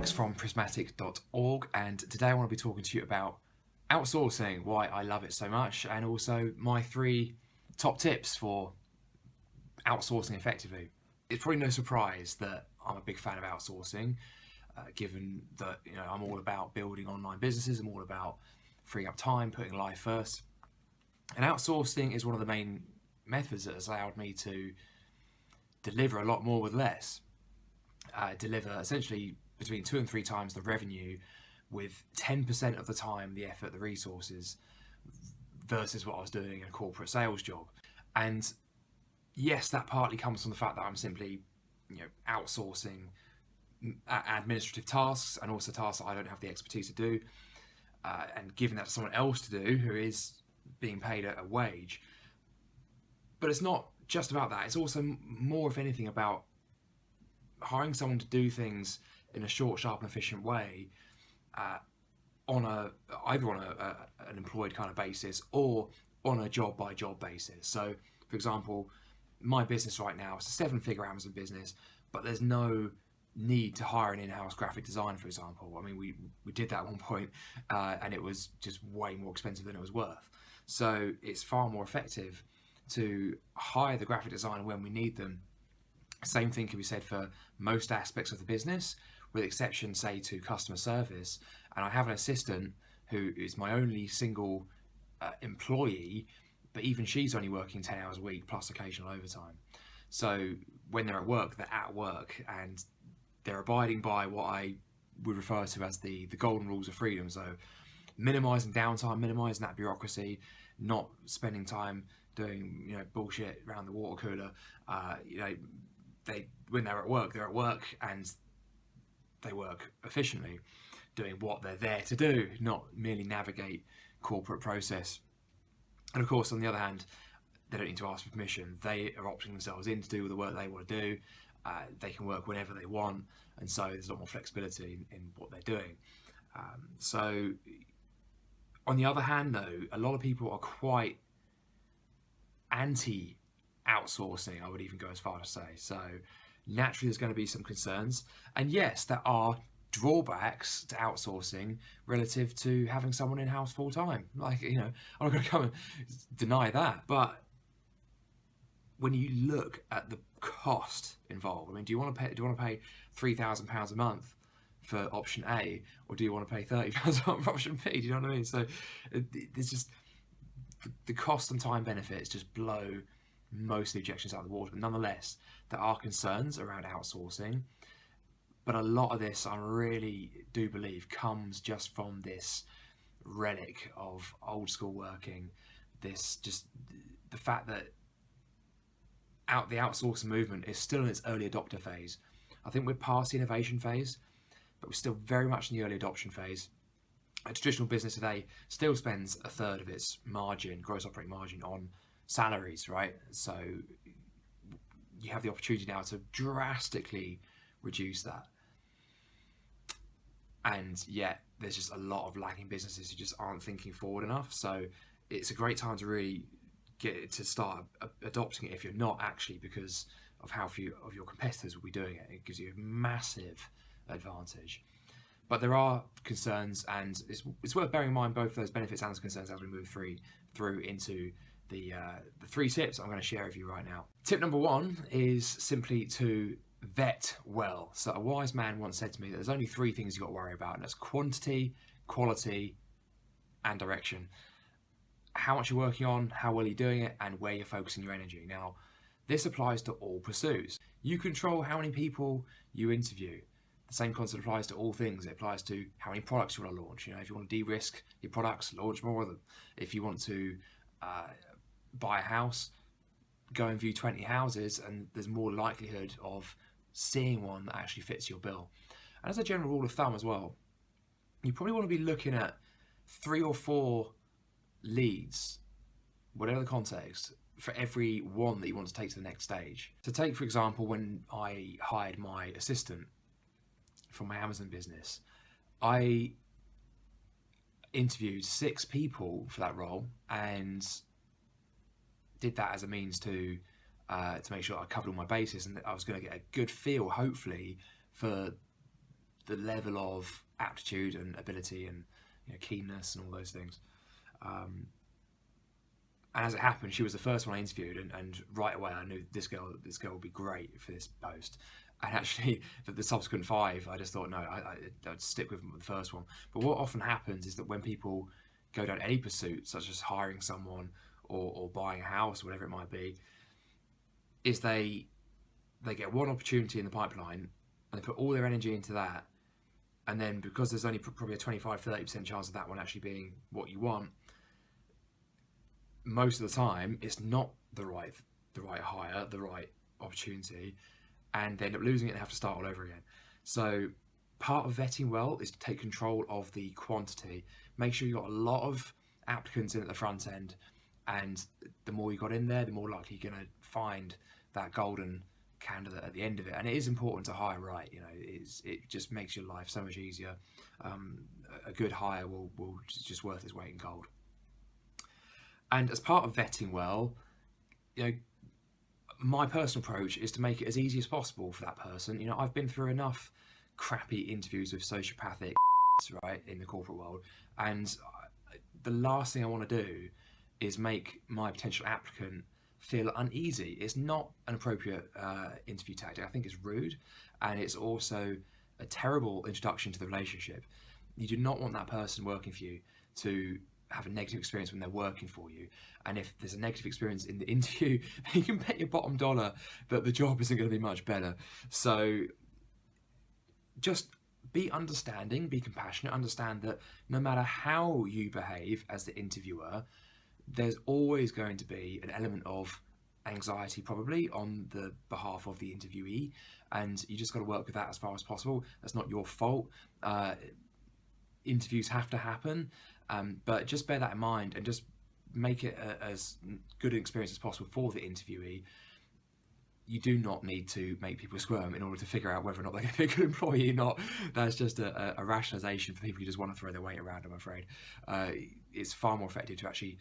Alex from prismatic.org, and today I want to be talking to you about outsourcing, why I love it so much, and also my 3 top tips for outsourcing effectively. It's probably no surprise that I'm a big fan of outsourcing, given that I'm all about building online businesses. I'm all about freeing up time, putting life first, and outsourcing is one of the main methods that has allowed me to deliver a lot more with less. Deliver essentially between 2 and 3 times the revenue with 10% of the time, the effort, the resources, versus what I was doing in a corporate sales job. And yes, that partly comes from the fact that I'm simply outsourcing administrative tasks and also tasks that I don't have the expertise to do, and giving that to someone else to do who is being paid a wage. But it's not just about that. It's also more, if anything, about hiring someone to do things in a short, sharp, and efficient way, either on an employed kind of basis or on a job by job basis. So, for example, my business right now is a 7-figure Amazon business, but there's no need to hire an in-house graphic designer, for example. I mean, we did that at one point, and it was just way more expensive than it was worth. So it's far more effective to hire the graphic designer when we need them. Same thing can be said for most aspects of the business, with exception, say, to customer service. And I have an assistant who is my only single employee, but even she's only working 10 hours a week plus occasional overtime. So when they're at work, they're at work, and they're abiding by what I would refer to as the golden rules of freedom. So minimizing downtime, minimizing that bureaucracy, not spending time doing bullshit around the water cooler. When they're at work, and they work efficiently, doing what they're there to do, not merely navigate corporate process. And of course, on the other hand, they don't need to ask for permission. They are opting themselves in to do the work they want to do. They can work whenever they want, and so there's a lot more flexibility in what they're doing. So on the other hand, though, a lot of people are quite anti-outsourcing, I would even go as far to say. So naturally there's going to be some concerns, and yes, there are drawbacks to outsourcing relative to having someone in-house full-time. I'm not going to come and deny that, but when you look at the cost involved, do you want to pay £3,000 a month for option A, or do you want to pay £30 a month for option B? Do you know what I mean? So there's just the cost and time benefits just blow most of the objections out of the water. But nonetheless, there are concerns around outsourcing. But a lot of this, I really do believe, comes just from this relic of old school working. This just the fact that the outsourcing movement is still in its early adopter phase. I think we're past the innovation phase, but we're still very much in the early adoption phase. A traditional business today still spends a third of its margin, gross operating margin, on salaries, right? So you have the opportunity now to drastically reduce that. And yet there's just a lot of lagging businesses who just aren't thinking forward enough. So it's a great time to really start adopting it if you're not, actually, because of how few of your competitors will be doing it. It gives you a massive advantage. But there are concerns, and it's worth bearing in mind both those benefits and those concerns as we move through into the 3 tips I'm going to share with you right now. Tip number 1 is simply to vet well. So a wise man once said to me that there's only 3 things you've got to worry about, and that's quantity, quality, and direction. How much you're working on, how well you're doing it, and where you're focusing your energy. Now, this applies to all pursuits. You control how many people you interview. The same concept applies to all things. It applies to how many products you want to launch. If you want to de-risk your products, launch more of them. If you want to buy a house, go and view 20 houses, and there's more likelihood of seeing one that actually fits your bill. And as a general rule of thumb as well, you probably want to be looking at 3 or 4 leads, whatever the context, for every one that you want to take to the next stage. So take, for example, when I hired my assistant for my Amazon business, I interviewed 6 people for that role and did that as a means to make sure I covered all my bases, and that I was going to get a good feel, hopefully, for the level of aptitude and ability and keenness and all those things. And as it happened, she was the first one I interviewed, and right away I knew this girl would be great for this post. And actually, the subsequent 5, I just thought, no, I'd stick with the first one. But what often happens is that when people go down any pursuit, such as hiring someone or buying a house, or whatever it might be, is they get one opportunity in the pipeline, and they put all their energy into that, and then because there's only probably a 25-30% chance of that one actually being what you want, most of the time it's not the right hire, the right opportunity, and they end up losing it and have to start all over again. So part of vetting well is to take control of the quantity. Make sure you've got a lot of applicants in at the front end, and the more you got in there, the more likely you're going to find that golden candidate at the end of it. And it is important to hire right. It just makes your life so much easier. A good hire will just worth its weight in gold. And as part of vetting well, my personal approach is to make it as easy as possible for that person. I've been through enough crappy interviews with sociopathic right in the corporate world, and the last thing I want to do is make my potential applicant feel uneasy. It's not an appropriate interview tactic. I think it's rude, and it's also a terrible introduction to the relationship. You do not want that person working for you to have a negative experience when they're working for you. And if there's a negative experience in the interview, you can bet your bottom dollar that the job isn't going to be much better. So just be understanding, be compassionate, understand that no matter how you behave as the interviewer, there's always going to be an element of anxiety probably on the behalf of the interviewee, and you just got to work with that as far as possible. That's not your fault. Interviews have to happen, but just bear that in mind and just make it as good an experience as possible for the interviewee. You do not need to make people squirm in order to figure out whether or not they're going to be a good employee or not. That's just a rationalization for people who just want to throw their weight around, I'm afraid. It's far more effective to actually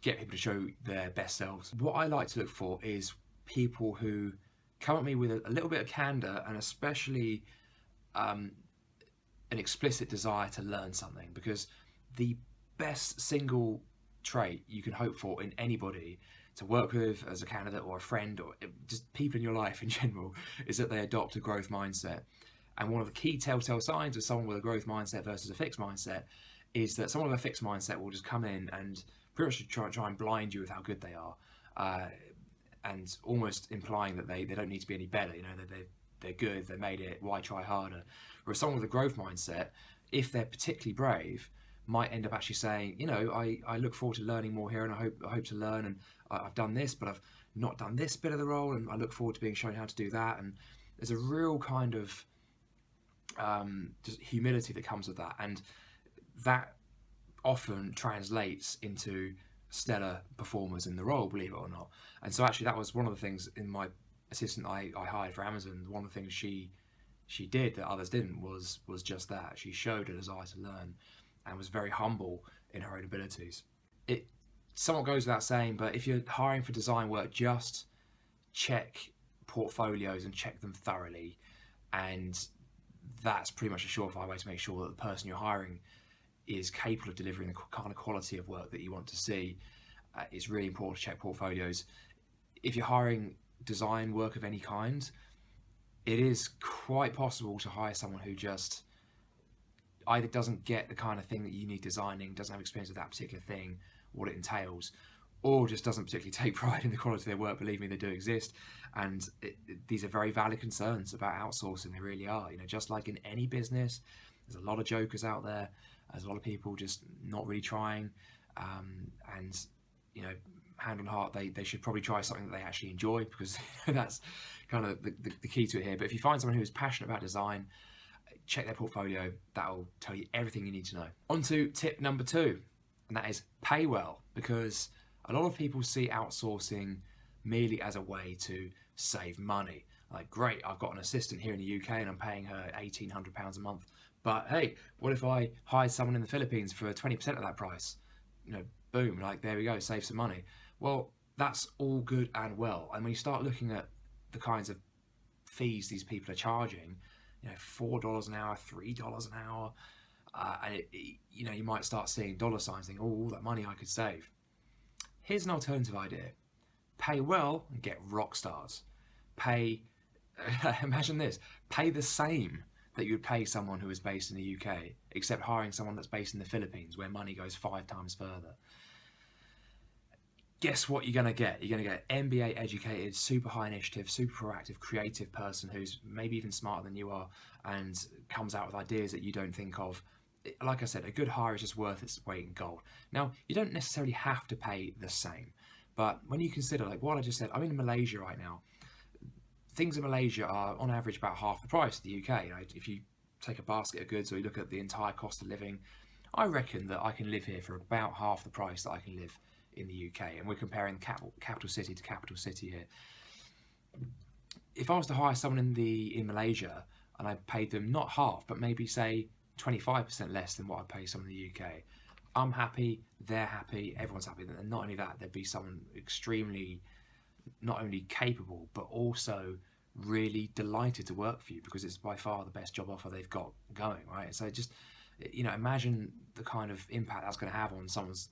get people to show their best selves. What I like to look for is people who come at me with a little bit of candor, and especially an explicit desire to learn something, because the best single trait you can hope for in anybody to work with as a candidate or a friend or just people in your life in general is that they adopt a growth mindset. And one of the key telltale signs of someone with a growth mindset versus a fixed mindset is that someone with a fixed mindset will just come in and pretty much try and blind you with how good they are, and almost implying that they don't need to be any better. They're good, they made it, why try harder? Whereas someone with a growth mindset, if they're particularly brave, might end up actually saying, I look forward to learning more here, and I hope to learn, and I've done this, but I've not done this bit of the role, and I look forward to being shown how to do that. And there's a real kind of just humility that comes with that, and that often translates into stellar performers in the role, believe it or not. And so actually that was one of the things in my assistant I hired for Amazon. One of the things she did that others didn't was just that. She showed a desire to learn and was very humble in her own abilities. It somewhat goes without saying, but if you're hiring for design work, just check portfolios and check them thoroughly, and that's pretty much a surefire way to make sure that the person you're hiring is capable of delivering the kind of quality of work that you want to see. It's really important to check portfolios. If you're hiring design work of any kind, it is quite possible to hire someone who just either doesn't get the kind of thing that you need designing, doesn't have experience with that particular thing, what it entails, or just doesn't particularly take pride in the quality of their work. Believe me, they do exist, and these are very valid concerns about outsourcing. They really are. Just like in any business, there's a lot of jokers out there. There's a lot of people just not really trying, and hand on heart, they should probably try something that they actually enjoy, because that's kind of the key to it here. But if you find someone who's passionate about design, check their portfolio. That'll tell you everything you need to know. On to tip number 2, and that is pay well, because a lot of people see outsourcing merely as a way to save money. Like, great, I've got an assistant here in the UK and I'm paying her £1,800 a month. But hey, what if I hired someone in the Philippines for 20% of that price? Boom, like there we go, save some money. Well, that's all good and well. And when you start looking at the kinds of fees these people are charging, $4 an hour, $3 an hour, and you might start seeing dollar signs, thinking, oh, all that money I could save. Here's an alternative idea: pay well and get rock stars. Pay, imagine this: pay the same that you would pay someone who is based in the UK, except hiring someone that's based in the Philippines, where money goes 5 times further. Guess what you're going to get? You're going to get an MBA educated, super high initiative, super proactive, creative person who's maybe even smarter than you are and comes out with ideas that you don't think of. Like I said, a good hire is just worth its weight in gold. Now, you don't necessarily have to pay the same, but when you consider, like what I just said, I'm in Malaysia right now. Things in Malaysia are on average about half the price of the UK. If you take a basket of goods or you look at the entire cost of living, I reckon that I can live here for about half the price that I can live in the UK, and we're comparing capital city to capital city here. If I was to hire someone in Malaysia and I paid them not half, but maybe say 25% less than what I pay someone in the UK, I'm happy, they're happy, everyone's happy. And not only that, there'd be someone extremely not only capable, but also really delighted to work for you, because it's by far the best job offer they've got going, right? So just, imagine the kind of impact that's going to have on someone's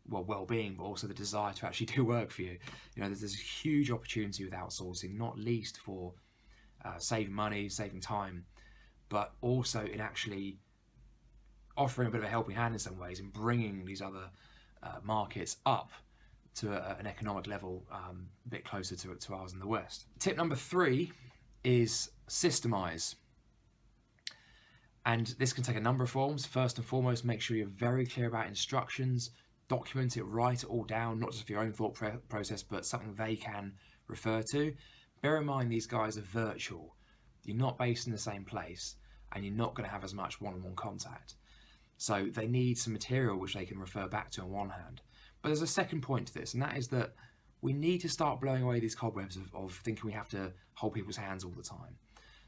well-being, but also the desire to actually do work for you. There's a huge opportunity with outsourcing, not least for saving money, saving time, but also in actually offering a bit of a helping hand in some ways and bringing these other markets up to an economic level a bit closer to ours in the West. Tip number 3 is Systemize. And this can take a number of forms. First and foremost, make sure you're very clear about instructions. Document it, write it all down, not just for your own thought process, but something they can refer to. Bear in mind, these guys are virtual. You're not based in the same place, and you're not going to have as much one-on-one contact. So they need some material which they can refer back to on one hand. But there's a second point to this, and that is that we need to start blowing away these cobwebs of thinking we have to hold people's hands all the time.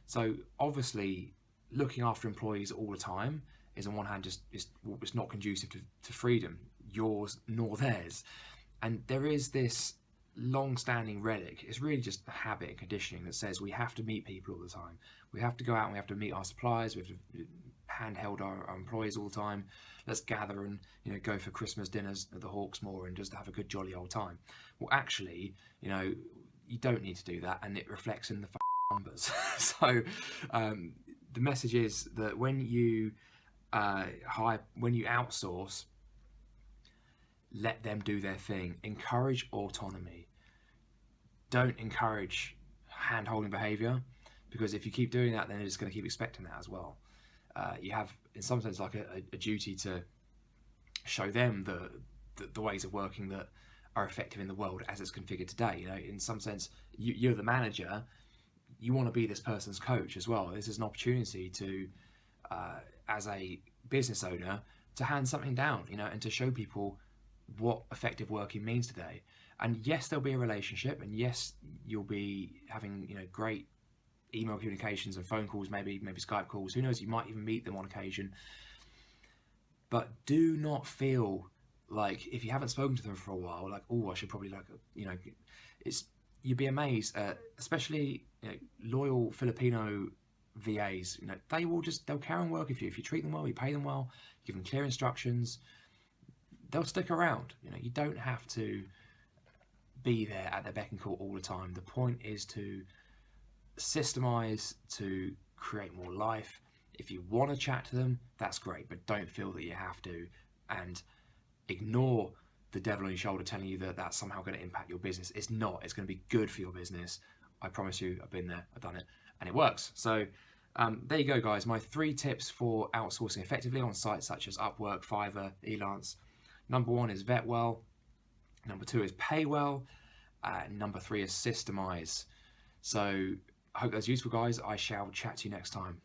So obviously, looking after employees all the time is on one hand it's not conducive to freedom, yours nor theirs. And there is this long-standing relic. It's really just habit and conditioning that says we have to meet people all the time. We have to go out and we have to meet our suppliers. We have to handheld our employees all the time. Let's gather and go for Christmas dinners at the Hawksmoor and just have a good jolly old time. Well, actually, you don't need to do that, and it reflects in the numbers. So the message is that when you outsource, let them do their thing. Encourage autonomy. Don't encourage hand-holding behavior, because if you keep doing that, then they're just going to keep expecting that as well. You have, in some sense, like a duty to show them the ways of working that are effective in the world as it's configured today. In some sense, you're the manager. You want to be this person's coach as well. This is an opportunity to, as a business owner, to hand something down, and to show people what effective working means today. And yes, there'll be a relationship, and yes, you'll be having great email communications and phone calls, maybe Skype calls. Who knows? You might even meet them on occasion. But do not feel like, if you haven't spoken to them for a while, like, oh, I should probably you'd be amazed, especially loyal Filipino VAs. They'll carry on working for you if you treat them well, you pay them well, you give them clear instructions. They'll stick around. You don't have to be there at their beck and call all the time. The point is to systemize, to create more life. If you want to chat to them, that's great, but don't feel that you have to, and ignore the devil on your shoulder telling you that that's somehow going to impact your business. It's not. It's going to be good for your business. I promise you, I've been there, I've done it, and it works. So there you go, guys. My 3 tips for outsourcing effectively on sites such as Upwork, Fiverr, Elance. Number 1 is vet well. Number 2 is pay well. Number 3 is systemize. So I hope that's useful, guys. I shall chat to you next time.